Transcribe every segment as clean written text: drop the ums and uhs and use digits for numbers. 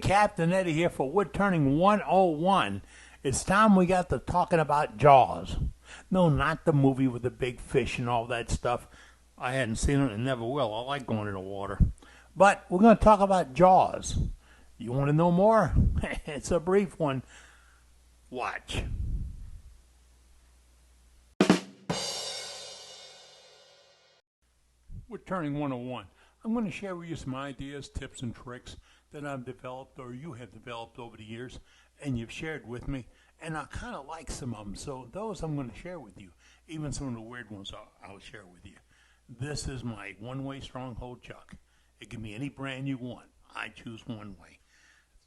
Captain Eddie here for Woodturning 101. It's time we got to talking about Jaws. No, not the movie with the big fish and all that stuff. I hadn't seen it and never will. I like going in the water. But we're going to talk about Jaws. You want to know more? It's a brief one. Watch. Woodturning 101. I'm going to share with you some ideas, tips, and tricks that I've developed or you have developed over the years and you've shared with me. And I kind of like some of them, so those I'm going to share with you. Even some of the weird ones I'll share with you. This is my one-way stronghold chuck. It can be any brand you want. I choose one way.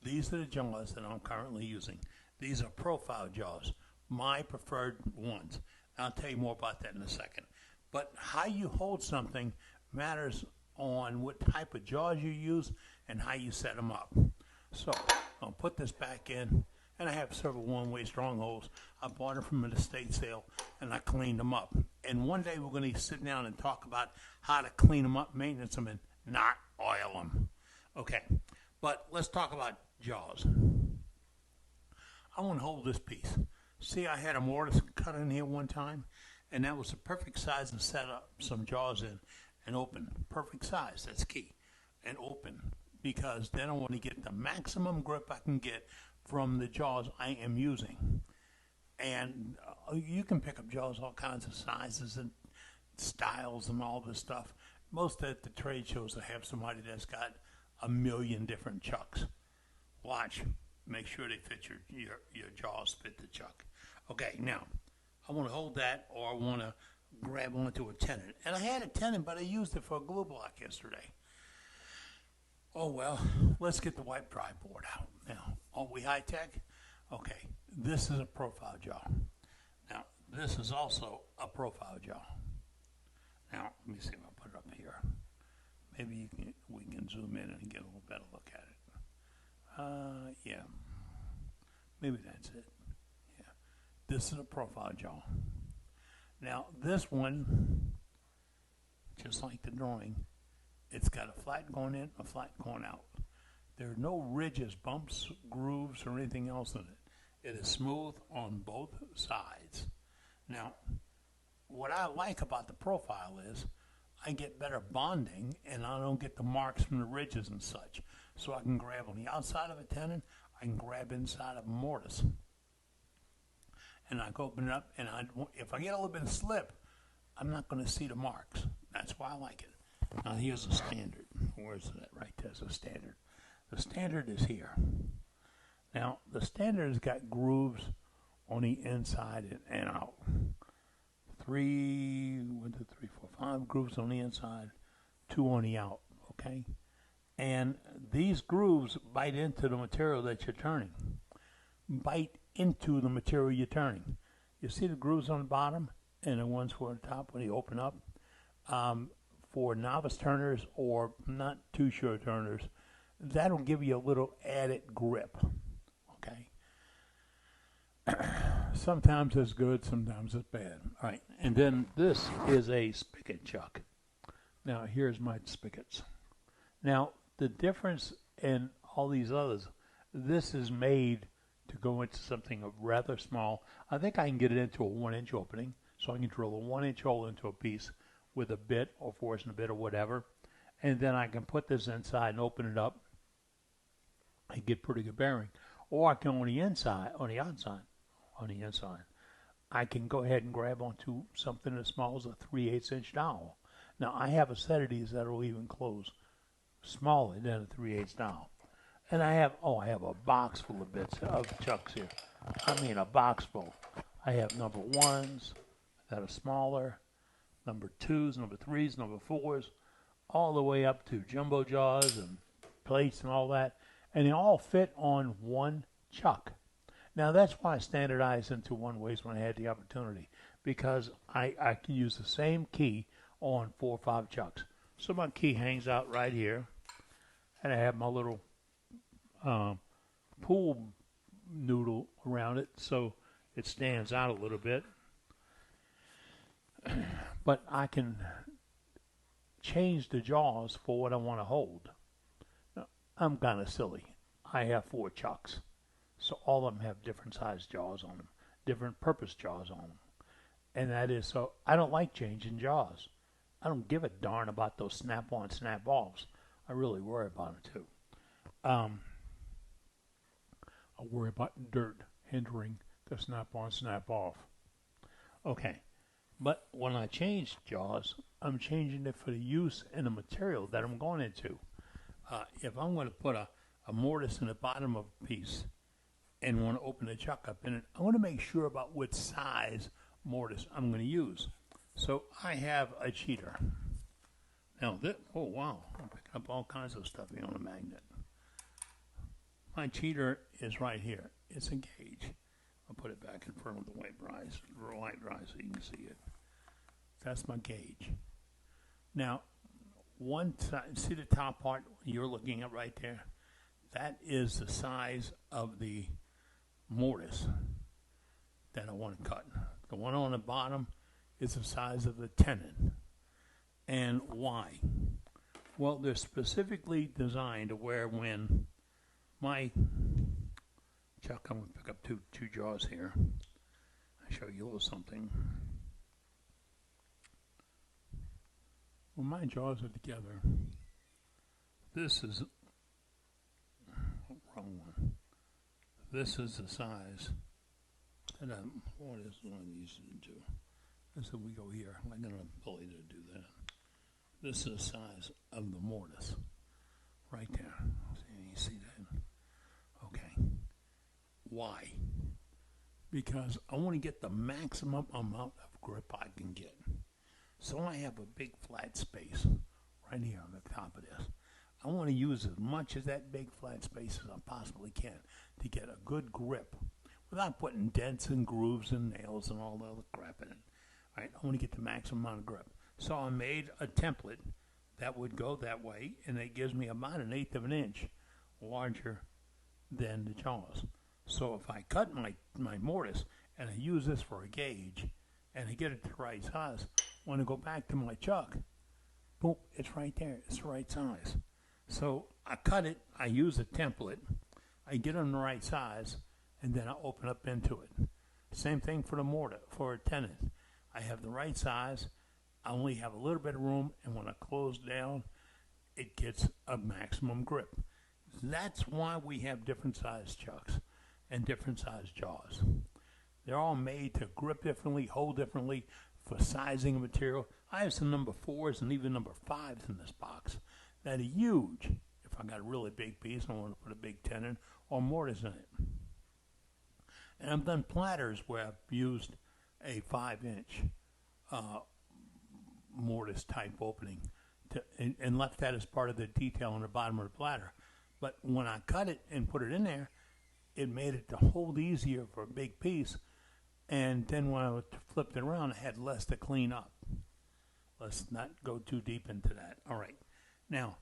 These are the jaws that I'm currently using. These are profile jaws, my preferred ones. I'll tell you more about that in a second. But how you hold something matters on what type of jaws you use and how you set them up. So I'll put this back in, and I have several one-way strongholds. I bought them from an estate sale, and I cleaned them up. And one day we're going to sit down and talk about how to clean them up, maintenance them, and not oil them. Okay, but let's talk about jaws. I want to hold this piece. See, I had a mortise cut in here one time, and that was the perfect size to set up some jaws in and open. Perfect size, that's key. And open, because then I want to get the maximum grip I can get from the jaws I am using. And you can pick up jaws all kinds of sizes and styles and all this stuff. Most at the trade shows they have somebody that's got a million different chucks. Watch, make sure they fit your jaws fit the chuck. Okay, now I want to hold that, or I want to grab onto a tenon. And I had a tenon, but I used it for a glue block yesterday. Oh well, let's get the wipe dry board out. Now, are we high tech? Okay, this is a profile jaw. Now, this is also a profile jaw. Now, let me see if I put it up here. Maybe we can zoom in and get a little better look at it. Yeah, maybe that's it. Yeah, this is a profile jaw. Now, this one, just like the drawing, it's got a flat going in, a flat going out. There are no ridges, bumps, grooves, or anything else in it. It is smooth on both sides. Now, what I like about the profile is I get better bonding, and I don't get the marks from the ridges and such. So I can grab on the outside of a tenon, I can grab inside of a mortise. And I can open it up, and if I get a little bit of slip, I'm not going to see the marks. That's why I like it. Now here's the standard. Where's that? Right there's the standard. The standard is here. Now the standard has got grooves on the inside and out. 5 grooves on the inside, 2 on the out. Okay, and these grooves bite into the material that you're turning. Bite into the material you're turning. You see the grooves on the bottom and the ones for the top when you open up. For novice turners or not too sure turners, that'll give you a little added grip. Okay. Sometimes it's good, sometimes it's bad. All right, and then this is a spigot chuck. Now here's my spigots. Now the difference in all these others, this is made to go into something rather small. I think I can get it into a 1-inch opening, so I can drill a 1-inch hole into a piece with a bit or forcing a bit or whatever, and then I can put this inside and open it up and get pretty good bearing. Or I can on the inside, I can go ahead and grab onto something as small as a 3/8-inch dowel. Now I have a set of these that will even close smaller than a 3/8 dowel. And I have a box full of bits of chucks here. I mean a box full. I have number 1s that are smaller, number 2s, number 3s, number 4s, all the way up to jumbo jaws and plates and all that. And they all fit on one chuck. Now that's why I standardized into one ways when I had the opportunity, because I can use the same key on 4 or 5 chucks. So my key hangs out right here, and I have my little pool noodle around it so it stands out a little bit. But I can change the jaws for what I want to hold. Now, I'm kind of silly. I have 4 chucks. So all of them have different size jaws on them, different purpose jaws on them. And that is, so I don't like changing jaws. I don't give a darn about those snap-on, snap-offs. I really worry about them too. I worry about dirt hindering the snap-on, snap-off. Okay, but when I change jaws, I'm changing it for the use and the material that I'm going into. If I'm going to put a mortise in the bottom of a piece and want to open the chuck up in it, I want to make sure about what size mortise I'm going to use. So I have a cheater. Now, oh wow, I'm picking up all kinds of stuff here on a magnet. My cheater is right here. It's a gauge. I'll put it back in front of the light dry so you can see it. That's my gauge. Now, one side, see the top part you're looking at right there? That is the size of the mortise that I want to cut. The one on the bottom is the size of the tenon. And why? Well, they're specifically designed to where when my chuck, I'm going to pick up two jaws here. I'll show you a little something. When my jaws are together, this is wrong one. This is the size that what is one of these to do? And so we go here. I got an ability to do that. This is the size of the mortise right there. You see that? Okay. Why? Because I want to get the maximum amount of grip I can get. So I have a big flat space right here on the top of this. I want to use as much of that big flat space as I possibly can to get a good grip without putting dents and grooves and nails and all the other crap in it. All right, I want to get the maximum amount of grip. So I made a template that would go that way, and it gives me about 1/8 of an inch larger than the jaws. So if I cut my mortise and I use this for a gauge and I get it to the right size, when I go back to my chuck, boom, it's right there. It's the right size. So I cut it, I use a template, I get them the right size, and then I open up into it. Same thing for the mortar, for a tenon. I have the right size, I only have a little bit of room, and when I close down, it gets a maximum grip. That's why we have different size chucks and different size jaws. They're all made to grip differently, hold differently, for sizing of material. I have some number 4s and even number 5s in this box that are huge. If I got a really big piece, I want to put a big tenon or mortise in it. And I've done platters where I've used a 5-inch mortise type opening and left that as part of the detail on the bottom of the platter. But when I cut it and put it in there, it made it to hold easier for a big piece. And then when I flipped it around, I had less to clean up. Let's not go too deep into that. All right. Now,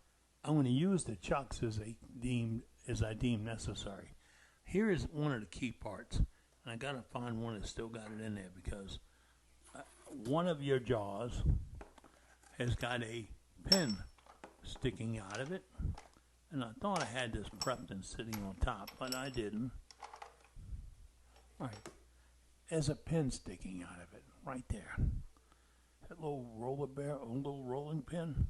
I'm going to use the chucks as I deem necessary. Here is one of the key parts. And I got to find one that's still got it in there because one of your jaws has got a pin sticking out of it. And I thought I had this prepped and sitting on top, but I didn't. All right. There's a pin sticking out of it, right there. That little little rolling pin.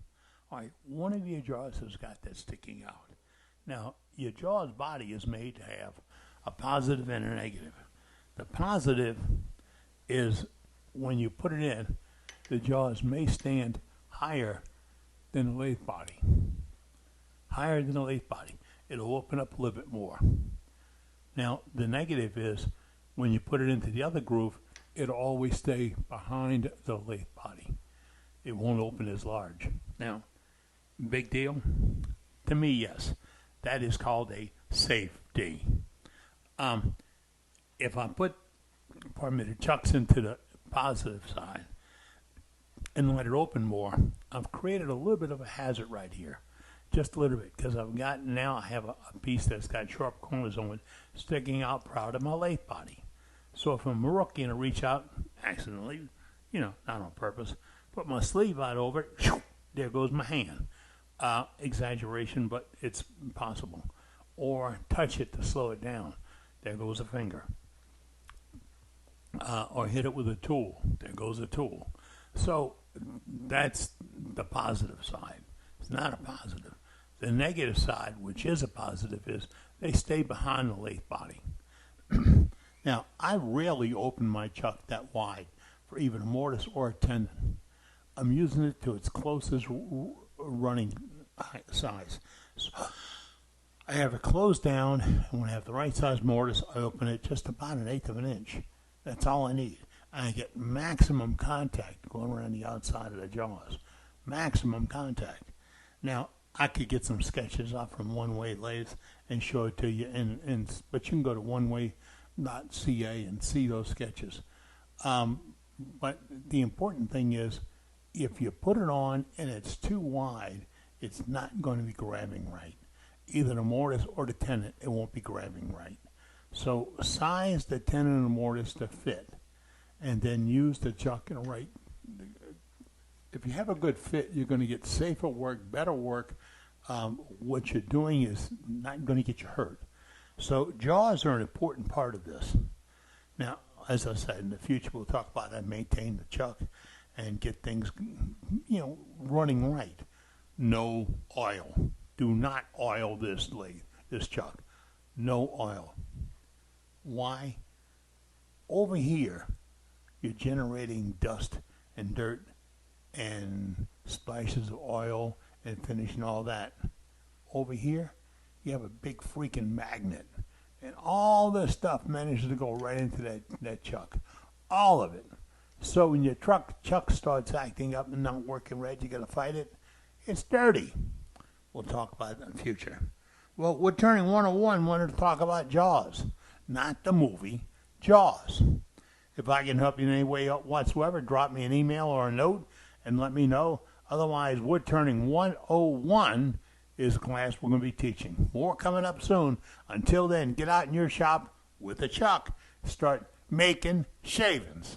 All right, one of your jaws has got that sticking out. Now, your jaw's body is made to have a positive and a negative. The positive is when you put it in, the jaws may stand higher than the lathe body. Higher than the lathe body. It'll open up a little bit more. Now, the negative is when you put it into the other groove, it'll always stay behind the lathe body. It won't open as large. Now, big deal? To me, yes. That is called a safety. If I put, the chucks into the positive side and let it open more, I've created a little bit of a hazard right here. Just a little bit, because I have a piece that's got sharp corners on it sticking out proud of my lathe body. So if I'm a rookie and I reach out accidentally, not on purpose, put my sleeve out over it, there goes my hand. Exaggeration, but it's possible. or touch it to slow it down. There goes a finger. Or hit it with a tool. There goes a tool. So that's the positive side. It's not a positive. The negative side, which is a positive, is they stay behind the lathe body. Now, I rarely open my chuck that wide for even a mortise or a tendon. I'm using it to its closest running size. So I have it closed down, and when I have the right size mortise, I open it just about 1/8 of an inch. That's all I need. I get maximum contact going around the outside of the jaws. Maximum contact. Now, I could get some sketches off from One Way Lathes and show it to you, but you can go to oneway.ca and see those sketches. But the important thing is, if you put it on and it's too wide, it's not going to be grabbing right. Either the mortise or the tenon, it won't be grabbing right. So size the tenon and the mortise to fit, and then use the chuck in the right. If you have a good fit, you're going to get safer work, better work. What you're doing is not going to get you hurt. So jaws are an important part of this. Now, as I said, in the future we'll talk about how to maintain the chuck and get things, running right. No oil. Do not oil this chuck. No oil. Why? Over here, you're generating dust and dirt and splashes of oil and finishing all that. Over here, you have a big freaking magnet. And all this stuff manages to go right into that chuck. All of it. So when your chuck starts acting up and not working right, you got to fight it. It's dirty. We'll talk about it in the future. Well, Woodturning 101 wanted to talk about Jaws. Not the movie, Jaws. If I can help you in any way whatsoever, drop me an email or a note and let me know. Otherwise, Woodturning 101 is the class we're going to be teaching. More coming up soon. Until then, get out in your shop with a chuck. Start making shavings.